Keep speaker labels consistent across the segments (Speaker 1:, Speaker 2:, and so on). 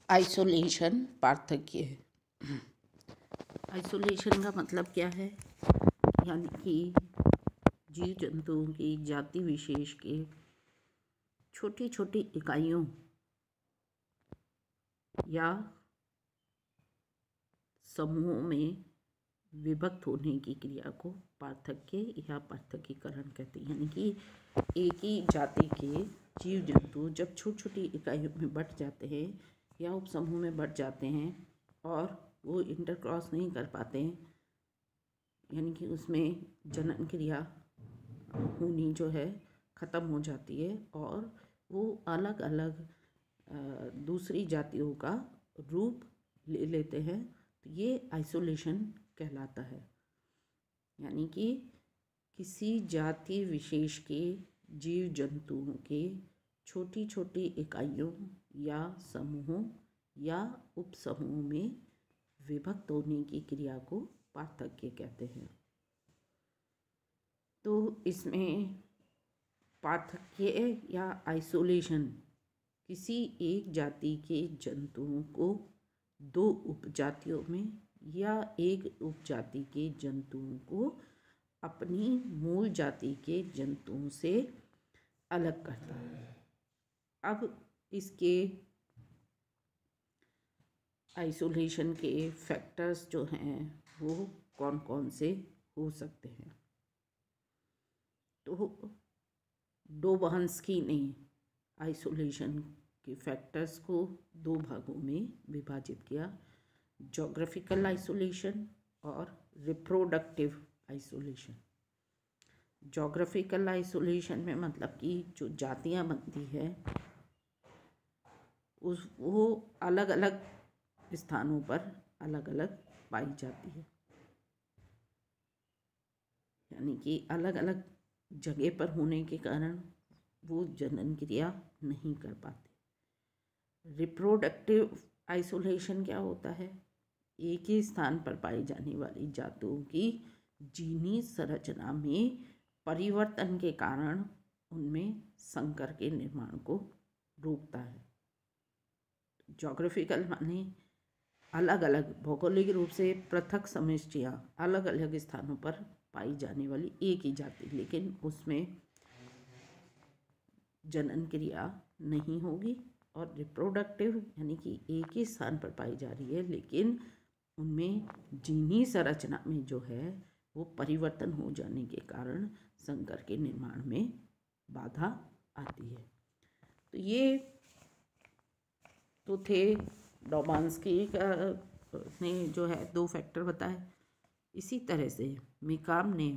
Speaker 1: Isolation पार्थक्य। Isolation का मतलब क्या है? यानी कि जीव जंतुओं की जाति विशेष के छोटी छोटी इकाइयों या समूहों में विभक्त होने की क्रिया को पार्थक्य या पार्थक्यीकरण कहते हैं। यानी कि एक ही जाति के जीव जंतु जब छोटी छोटी इकाइयों में बंट जाते हैं या उपसमूह में बंट जाते हैं और वो इंटरक्रॉस नहीं कर पाते हैं, यानी कि उसमें जनन क्रिया होनी जो है ख़त्म हो जाती है और वो अलग अलग दूसरी जातियों का रूप ले लेते हैं, तो ये आइसोलेशन कहलाता है। यानी कि किसी जाति विशेष के जीव जंतुओं के छोटी छोटी इकाइयों या समूहों या उपसमूहों में विभक्त होने की क्रिया को पार्थक्य कहते हैं। तो इसमें पार्थक्य या आइसोलेशन किसी एक जाति के जंतुओं को दो उपजातियों में या एक उपजाति के जंतुओं को अपनी मूल जाति के जंतुओं से अलग करता है। अब इसके आइसोलेशन के फैक्टर्स जो हैं वो कौन कौन से हो सकते हैं? तो डोबान्स्की ने आइसोलेशन के फैक्टर्स को दो भागों में विभाजित किया, जोग्राफिकल आइसोलेशन और रिप्रोडक्टिव आइसोलेशन। जोग्राफिकल आइसोलेशन में मतलब कि जो जातियां बनती है वो अलग अलग स्थानों पर अलग अलग पाई जाती है, यानी कि अलग अलग जगह पर होने के कारण वो जनन क्रिया नहीं कर पाते। रिप्रोडक्टिव आइसोलेशन क्या होता है? एक ही स्थान पर पाई जाने वाली जातों की जीनी संरचना में परिवर्तन के कारण उनमें संकर के निर्माण को रोकता है। ज्योग्राफिकल माने अलग अलग भौगोलिक रूप से पृथक समष्टियाँ अलग अलग स्थानों पर पाई जाने वाली एक ही जाति, लेकिन उसमें जनन क्रिया नहीं होगी। और रिप्रोडक्टिव यानी कि एक ही स्थान पर पाई जा रही है लेकिन उनमें जीनी संरचना में जो है वो परिवर्तन हो जाने के कारण संकर के निर्माण में बाधा आती है। तो ये तो थे डोबान्स्की का ने जो है दो फैक्टर बताए। इसी तरह से मेकाम ने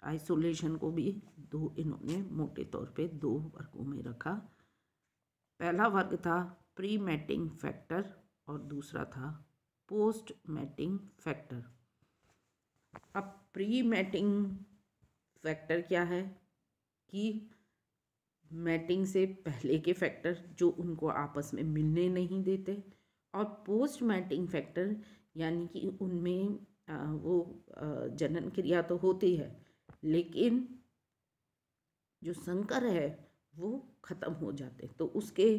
Speaker 1: आइसोलेशन को भी इन्होंने मोटे तौर पे दो वर्गों में रखा। पहला वर्ग था प्री मैटिंग फैक्टर और दूसरा था पोस्ट मैटिंग फैक्टर। अब प्री मैटिंग फैक्टर क्या है कि मैटिंग से पहले के फैक्टर जो उनको आपस में मिलने नहीं देते, और पोस्ट मैटिंग फैक्टर यानी कि उनमें वो जनन क्रिया तो होती है लेकिन जो संकर है वो ख़त्म हो जाते। तो उसके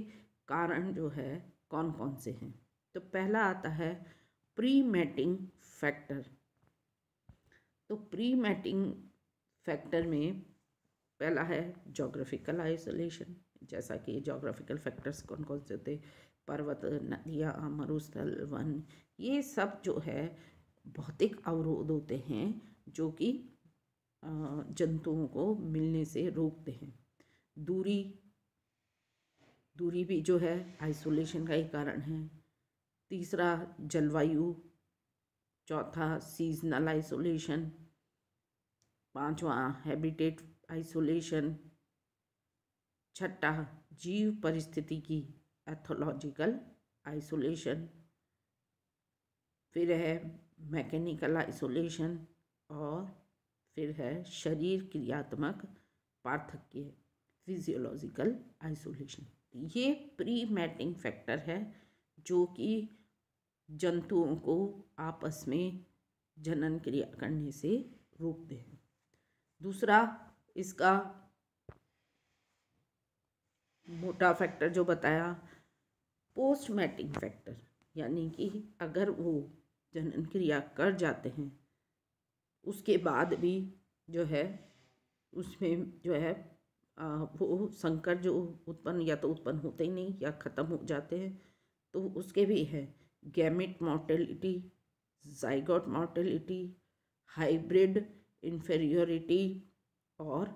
Speaker 1: कारण जो है कौन कौन से हैं? तो पहला आता है प्री मैटिंग फैक्टर। तो प्री मैटिंग फैक्टर में पहला है जोग्राफिकल आइसोलेशन। जैसा कि जोग्राफिकल फैक्टर्स कौन कौन से होते? पर्वत, नदियाँ, मरुस्थल, वन, ये सब जो है भौतिक अवरोध होते हैं जो कि जंतुओं को मिलने से रोकते हैं। दूरी भी जो है आइसोलेशन का ही कारण है। तीसरा जलवायु, चौथा सीजनल आइसोलेशन, पांचवा हैबिटेट आइसोलेशन, छठा जीव परिस्थितिकी एथोलॉजिकल आइसोलेशन, फिर है मैकेनिकल आइसोलेशन और फिर है शरीर क्रियात्मक पार्थक्य फिजियोलॉजिकल आइसोलेशन। ये प्री मैटिंग फैक्टर है जो कि जंतुओं को आपस में जनन क्रिया करने से रोकते हैं। दूसरा इसका मोटा फैक्टर जो बताया पोस्ट मैटिंग फैक्टर, यानी कि अगर वो जनन क्रिया कर जाते हैं उसके बाद भी जो है उसमें जो है वो संकर जो उत्पन्न या तो उत्पन्न होते ही नहीं या ख़त्म हो जाते हैं, तो उसके भी है gamete mortality, zygote mortality, hybrid inferiority और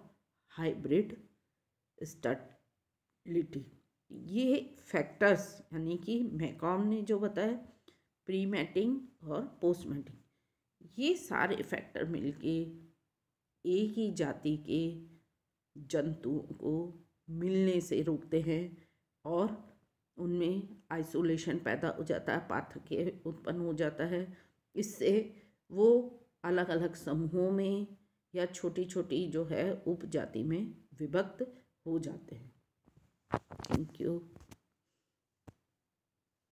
Speaker 1: हाइब्रिड स्टर्टिलिटी। ये फैक्टर्स यानी कि मैकॉम ने जो बताया प्री मैटिंग और पोस्ट मैटिंग, ये सारे फैक्टर मिलके एक ही जाति के जंतुओं को मिलने से रोकते हैं और उनमें आइसोलेशन पैदा हो जाता है, पार्थक्य उत्पन्न हो जाता है। इससे वो अलग अलग समूहों में या छोटी छोटी जो है उपजाति में विभक्त हो जाते हैं। Thank you.